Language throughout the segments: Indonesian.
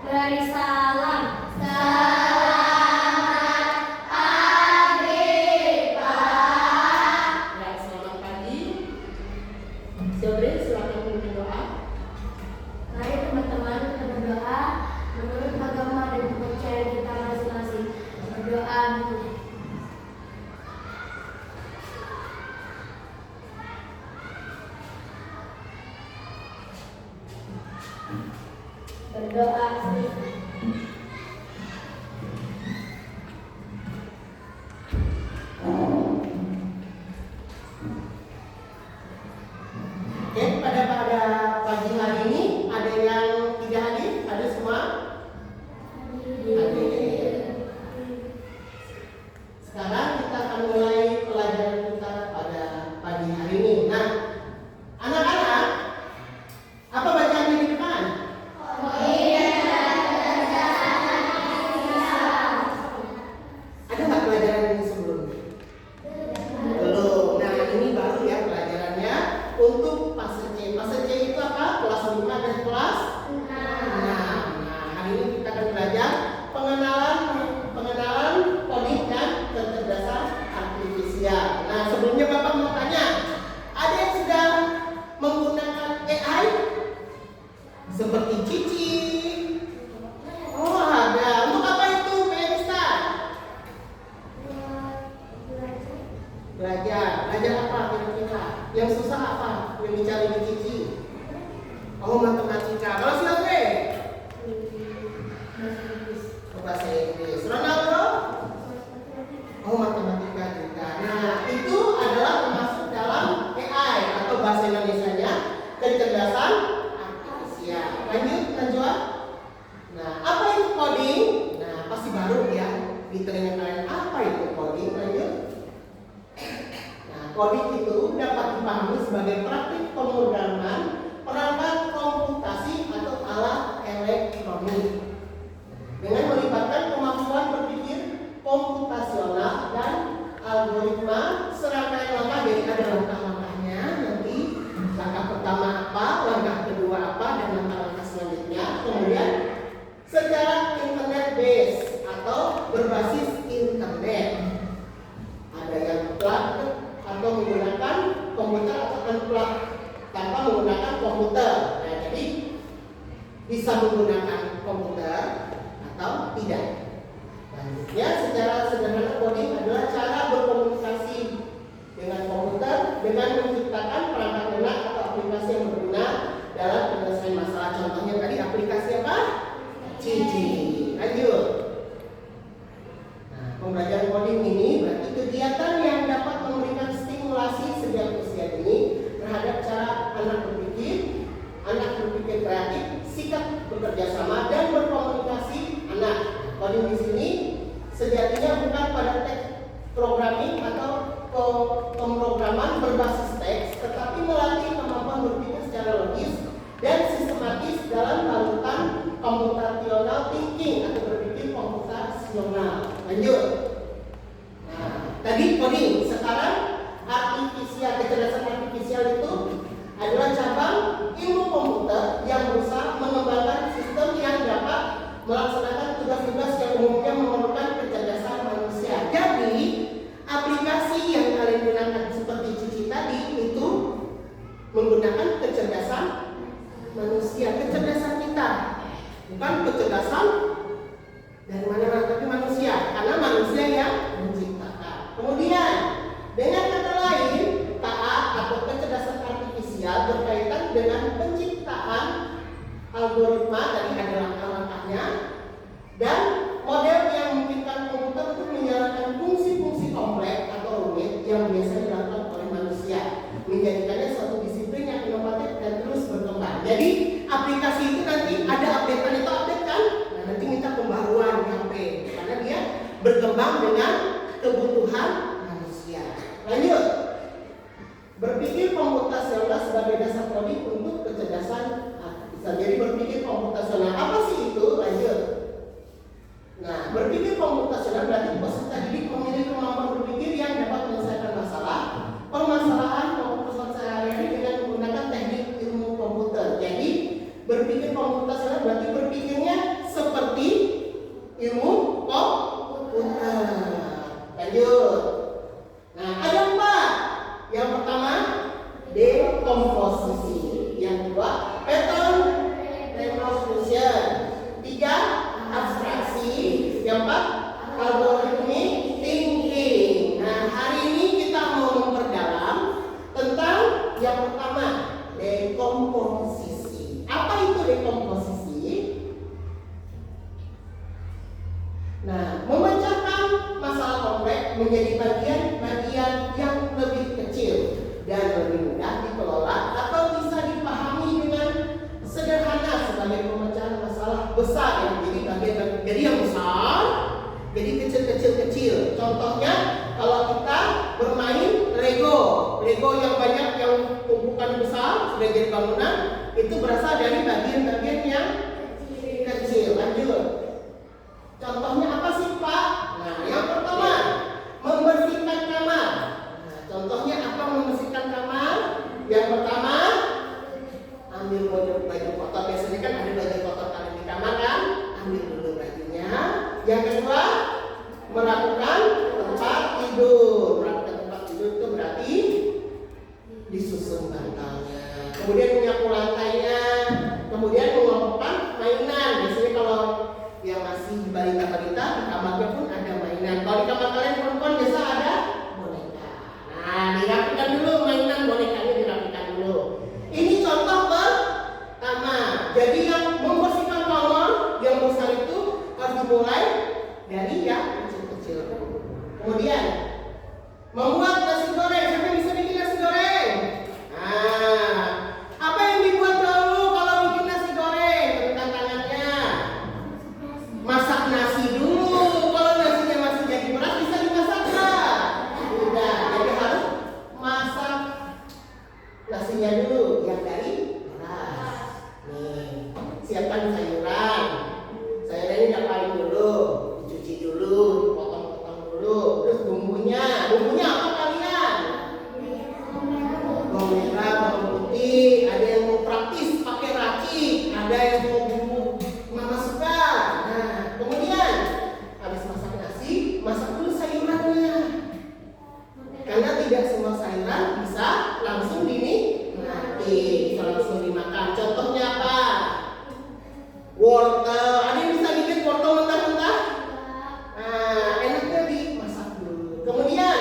Beri salam. Selamat pagi, Pak. Ya, selamat pagi. Sobri, silakan memimpin doa. Mari teman-teman kita berdoa menurut agama dan kepercayaan kita masing-masing. Berdoa dulu. Berdoa sedikit. Oke, pada pagi hari ini ada yang tidak hadir? Ada semua? Hadir. Sekarang kita akan mulai pelajaran kita pada pagi hari ini. Nah, anak-anak, apa bacaannya di depan? Ada nggak pelajaran ini sebelumnya? Belum. Nah, ini baru ya pelajarannya untuk fase C. Fase C itu apa? Kelas 5 dan kelas 6. Nah, hari ini kita akan belajar pengenalan coding dan kecerdasan artifisial. Nah, sebelumnya Bapak mau tanya, ada yang sudah menggunakan AI? Seperti Cici? Oh, ada. Untuk apa itu, Penista? Belajar apa kira-kira? Yang susah apa? Yang dicari di Cici? Oh, matematika. Kalau si Andre? Oh, bahasa Inggris. Ronaldo? Oh, matematika juga. Nah, itu adalah termasuk dalam AI atau bahasa Indonesianya kecerdasan artifisial. Lanjut, Najwa. Nah, apa itu coding? Nah, pasti baru ya di telinga kalian. Apa itu coding? Lanjut. Nah, coding itu dapat dipahami sebagai praktik pemrograman perangkat komputasi atau alat elektronik dengan melibatkan kemampuan berpikir komputasional dan algoritma serangkaian langkah. Jadi ada langkah-langkahnya, nanti langkah pertama apa, langkah kedua apa, dan langkah-langkah selanjutnya. Kemudian secara internet base atau berbasis internet. Ada yang plug atau menggunakan komputer atau unplug tanpa menggunakan komputer. Nah, jadi bisa menggunakan komputer atau tidak. Selanjutnya, secara sederhana coding adalah cara berkomunikasi dengan komputer dengan menciptakan perangkat lunak atau aplikasi yang berguna dalam penyelesaian masalah. Contohnya tadi aplikasi apa? Cici. Lanjut. Nah, pembelajaran coding ini berarti kegiatan yang dapat memberikan stimulasi sejak usia dini terhadap cara anak berpikir kreatif, sikap bekerja sama dan berkomunikasi anak. Coding di sini sejatinya bukan pada teks programming atau pemrograman berbasis teks, tetapi melatih kemampuan berpikir secara logis dan sistematis dalam larutan computational thinking atau berpikir komputasional. Lanjut. Nah, tadi coding, sekarang kecerdasan artifisial itu adalah cabang ilmu komputer yang berusaha mengembangkan sistem yang dapat melaksanakan tugas-tugas yang umumnya memerlukan kecerdasan manusia. Jadi, aplikasi yang kalian gunakan seperti Cici tadi itu menggunakan kecerdasan manusia, kecerdasan kita, bukan kecerdasan dari mana-mana, tapi manusia, karena manusia yang menciptakan. Kemudian, dengan kata lain, taat atau kecerdasan artifisial berkaitan dengan penciptaan algoritma, tadi ada langkah-langkahnya, dan model yang memungkinkan komputer untuk menjalankan fungsi-fungsi kompleks atau rumit yang biasa dilakukan oleh manusia, menjadikannya suatu disiplin yang inovatif dan terus berkembang. Jadi aplikasi itu nanti ada update-an, itu update kan? Nah, nanti minta pembaruan di HP karena dia berkembang dengan kebutuhan manusia. Lanjut. Berpikir komputasional sebagai dasar coding untuk kecerdasan artifisial. Jadi berpikir komputasional apa sih itu? Lanjut. Nah, berpikir komputasional berarti peserta didik memiliki kemampuan berpikir yang dapat menyelesaikan permasalahan komputer sehari-hari dengan menggunakan teknik ilmu komputer. Jadi berpikir komputasional berarti berpikirnya besar ya. Jadi jadi yang besar, jadi kecil. Contohnya kalau kita bermain Lego yang banyak yang tumpukan besar sudah jadi bangunan, itu berasal dari bagian-bagian yang kecil. Lanjut. Contohnya apa sih Pak? Nah, yang pertama membersihkan kamar. Nah, contohnya apa membersihkan kamar? Yang pertama ambil baju kotor. Biasanya kan ada baju kotor ada di kamar kan? Ambil dulu bajunya. Yang kedua merapikan tempat tidur. Merapikan tempat tidur itu berarti disusun bantalnya. Kemudian menyapu lantainya. Kemudian mengelompokkan mainan. Biasanya kalau yang masih balita-balita di kamarnya pun ada mainan. Kalau di kamar kalian perempuan biasa ada boneka. Nah, dirapikan dulu mainan bonekanya dirapikan dulu. Ini contoh pertama. Jadi yang membersihkan kamar yang besar itu harus dimulai dari yang kecil-kecil. Kemudian membuat nasi goreng. Siapa yang bisa bikin nasi goreng? Nah, apa yang dibuat dahulu kalau bikin nasi goreng? Tantangannya masak nasi dulu. Kalau nasinya masih jadi beras bisa dimasak nggak? Tidak. Jadi harus masak nasinya dulu yang dari beras. Nih, siapkan sayuran. Sayuran ini diapain dulu? Dicuci dulu, dipotong-potong dulu. Terus bumbunya apa kalian? Bawang merah, bawang putih. Ada yang mau praktis pakai racik, ada yang mau bumbu mama suka. Nah, kemudian habis masak nasi, masak dulu sayurannya. Karena tidak semua sayuran bisa langsung dinikmati, bisa langsung dimakan. Contohnya apa? Wortel. Ada yang bisa bikin wortel mentah-mentah? Nah, enaknya dimasak dulu. Kemudian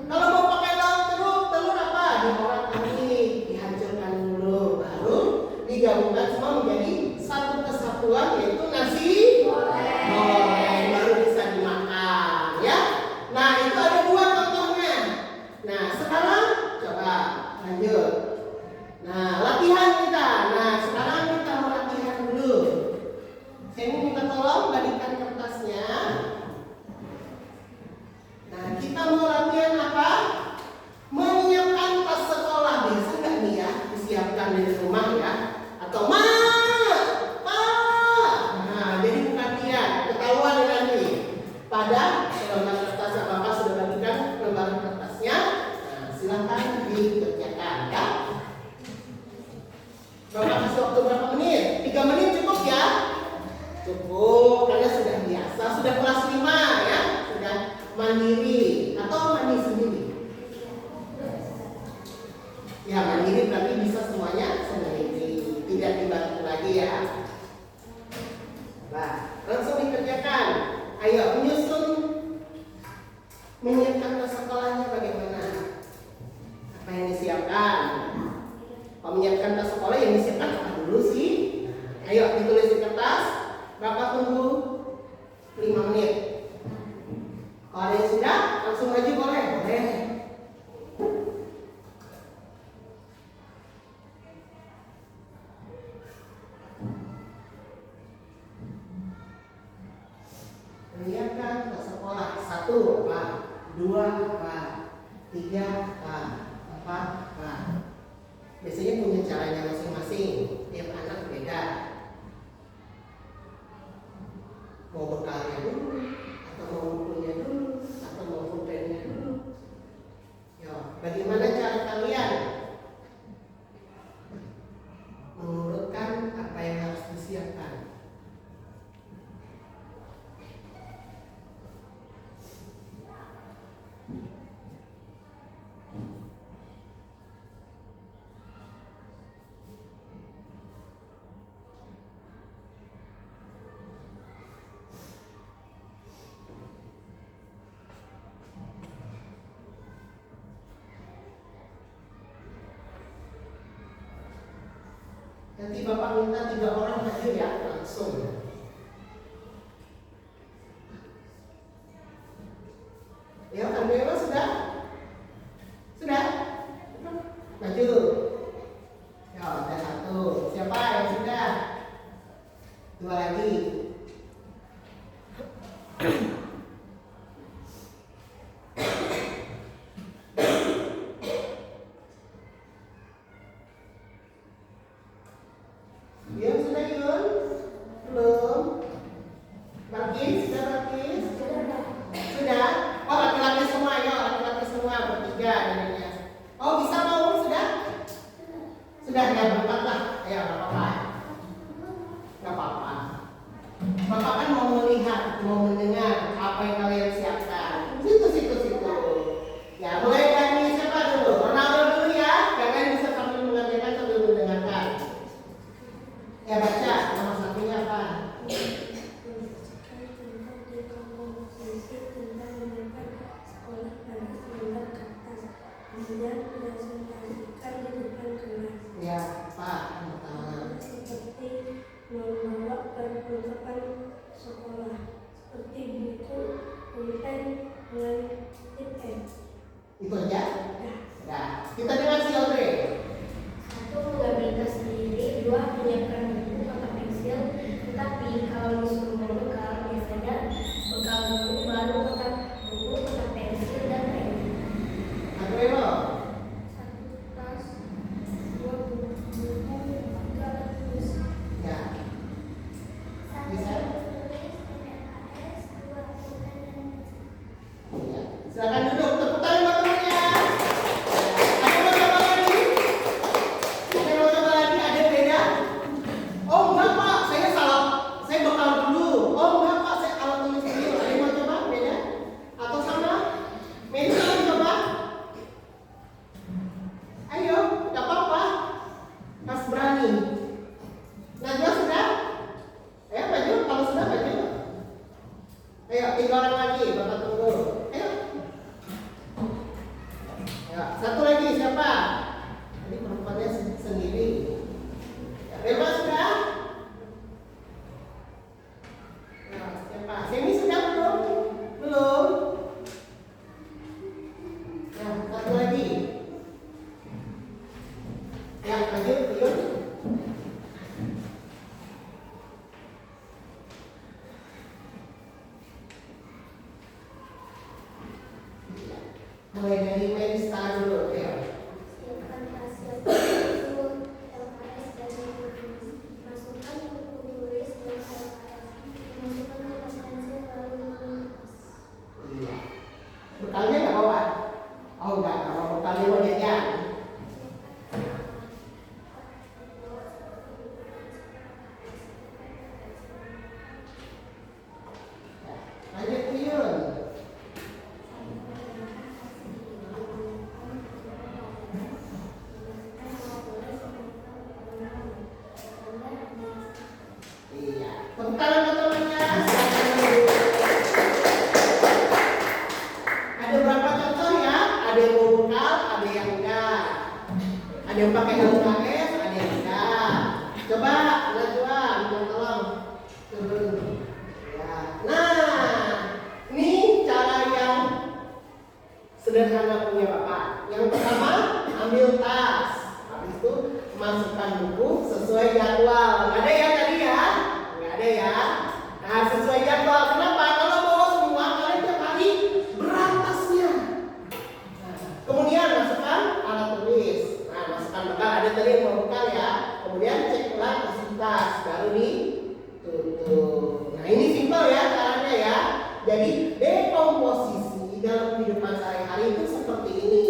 kalau mau pakai telur apa? Diorak-arik, dihancurkan dulu, baru digabungkan semua menjadi satu kesatuan yaitu nasi goreng, baru bisa dimakan, ya. Nah, itu ada 2 contohnya. Nah, sekarang coba lanjut. Nah, latihan kita. Nah, sekarang kita mau latihan dulu. Saya mau minta tolong balikkan kertasnya. Nah, kita mau latihan apa? Menyiapkan tas sekolah. Biasa nggak nih ya? Disiapkan dari rumah ya? Atau Ma? Nah, jadi bukan latihan. Ketahuan nanti. Pada lembar kertasnya Bapak sudah bagikan lembar kertasnya. Nah, silakan dikerjakan ya. Bapak kasih waktu berapa menit? 3 menit cukup ya? Cukup, karena sudah biasa, sudah kelas 5 ya, sudah mandiri atau mandi sendiri. Ya, mandiri berarti bisa semuanya sendiri, tidak dibantu lagi ya. Nah, langsung dikerjakan. Ayo menyusun, menyiapkan tas sekolahnya bagaimana? Apa yang disiapkan? Kalau menyiapkan tas sekolah yang disiapkan apa dulu sih? Ayo ditulis di kertas. Bapak tunggu 5 menit. Kalau ada yang sudah, langsung maju boleh? Boleh. Menyiapkan tas sekolah. 1 apa? 2 apa? 3 apa? 4 apa? Biasanya punya caranya masing-masing. Tiap anak beda. Mau bekalnya dulu, atau mau bukunya dulu, atau mau pulpennya dulu. Ya, bagaimana cara kalian mengurutkan apa yang harus disiapkan? Nanti Bapak minta 3 orang maju ya, langsung. Ya, Andela sudah? Sudah? Maju. Ya, ada 1. Siapa yang sudah? Dua lagi. Yun, sudah Yun? Belum? Bakis? Sudah Bakis? Sudah? Oh, laki-laki semua ya, laki-laki semua bertiga jadinya. Oh, bisa mau? Sudah? Sudah ya, berangkat lah. Ayo, nggak apa-apa. Nggak apa-apa. Bapak kan mau melihat, mau mendengar apa yang kalian siapkan. Situ. Ya, mulai dari siapa dulu? Ronaldo dulu ya. Kalian bisa sambil mengerjakan sambil mendengarkan. Ya, baca. Nama satunya apa? Ya, Pak. Seperti membawa perlengkapan sekolah seperti buku, pulpen, dan tiket. Itu aja? Ya. Kita dengar si Audrey. 1. Mengambil tas sendiri. 2. Menyiapkan buku atau pensil. Tetapi kalau disuruh berbekal, biasanya bekal dulu baru kotak buku, kotak pensil, dan pen. Audrey lo. 1 tas, 2 buku, 3 tulis. Ya. Bisa? Ya. Silakan duduk. Tepuk tangan buat temannya. Ada mau coba lagi? Ada mau coba lagi? Ada yang beda? Oh enggak Pak, saya salah. Saya bekal dulu. Oh enggak Pak, saya alat tulis dulu. Ada yang mau coba? Beda? Atau sama? Mary mau coba? Ayo, enggak apa-apa. Mas berani. Najwa sudah? Ayo maju, kalau sudah maju. Ayo, 3 orang lagi, Bapak tunggu. Ayo. Ya, satu lagi siapa? Tadi perempuannya sendiri. Ya, Rema sudah? Ya, siapa? Semi sudah belum? Belum. Ya, satu lagi. Ya, maju, yuk. Mulai dari Mary Star dulu, ya. Siapkan hasil buku LKS dan buku tulis. Masukkan buku tulis dan LKS. Masukkan kertas pensil lalu menulis. Iya. Bekalnya nggak bawa? Oh nggak bawa bekalnya mau jajan. Lanjut Yun. Iya. Tepuk tangan buat temannya. Silakan dulu. Ada berapa contoh ya? Ada yang mau bekal, ada yang enggak. Ada yang pakai LKS, ada yang enggak. Coba Najwa, minta tolong. Turun. Ya. Nah, ini cara yang sederhana punya Bapak. Yang pertama, ambil tas. Habis itu masukkan buku sesuai jadwal. Nggak ada ya tadi ya? Nggak ada ya. Nah, sesuai jadwal. Kenapa? Kalau bawa semua, kalian tiap hari berat tasnya. Nah, kemudian masukkan alat tulis. Nah, masukkan bekal. Ada tadi yang mau bekal ya. Kemudian cek ulang isi tas. Baru ditutup. Nah, ini simpel ya caranya ya. Jadi dekomposisi dalam kehidupan sehari-hari itu seperti ini.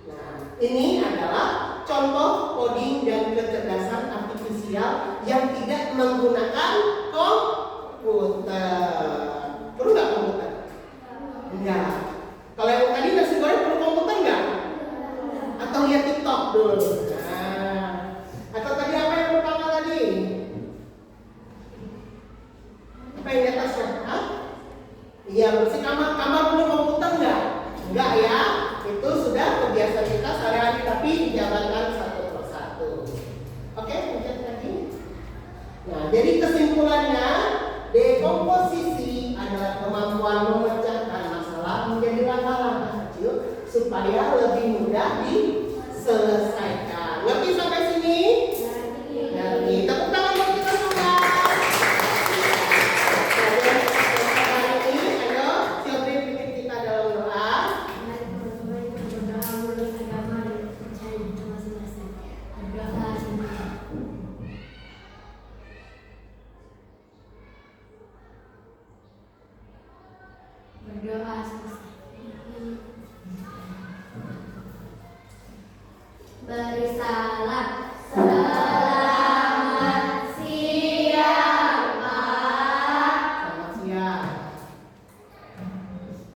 Nah, ini adalah contoh coding dan kecerdasan artifisial yang tidak menggunakan komputer. Perlu nggak komputer? Enggak. Kalau yang tadi nasi goreng perlu komputer nggak? Atau lihat TikTok dulu? Nah. Atau tadi apa yang pertama tadi? Apa yang di atasnya? Hah? Iya, bersih kamar. Kamar perlu komputer nggak? Enggak ya. Itu sudah kebiasaan kita sehari-hari, tapi dijalankan satu persatu. Oke, lanjut lagi. Nah, jadi kesimpulannya, dekomposisi adalah kemampuan memecahkan masalah menjadi langkah-langkah kecil supaya lebih mudah diselesaikan. Ngerti sampai sini? Ngerti. Tepuk tangan buat kita semua. Berdoa selesai. Berisalah.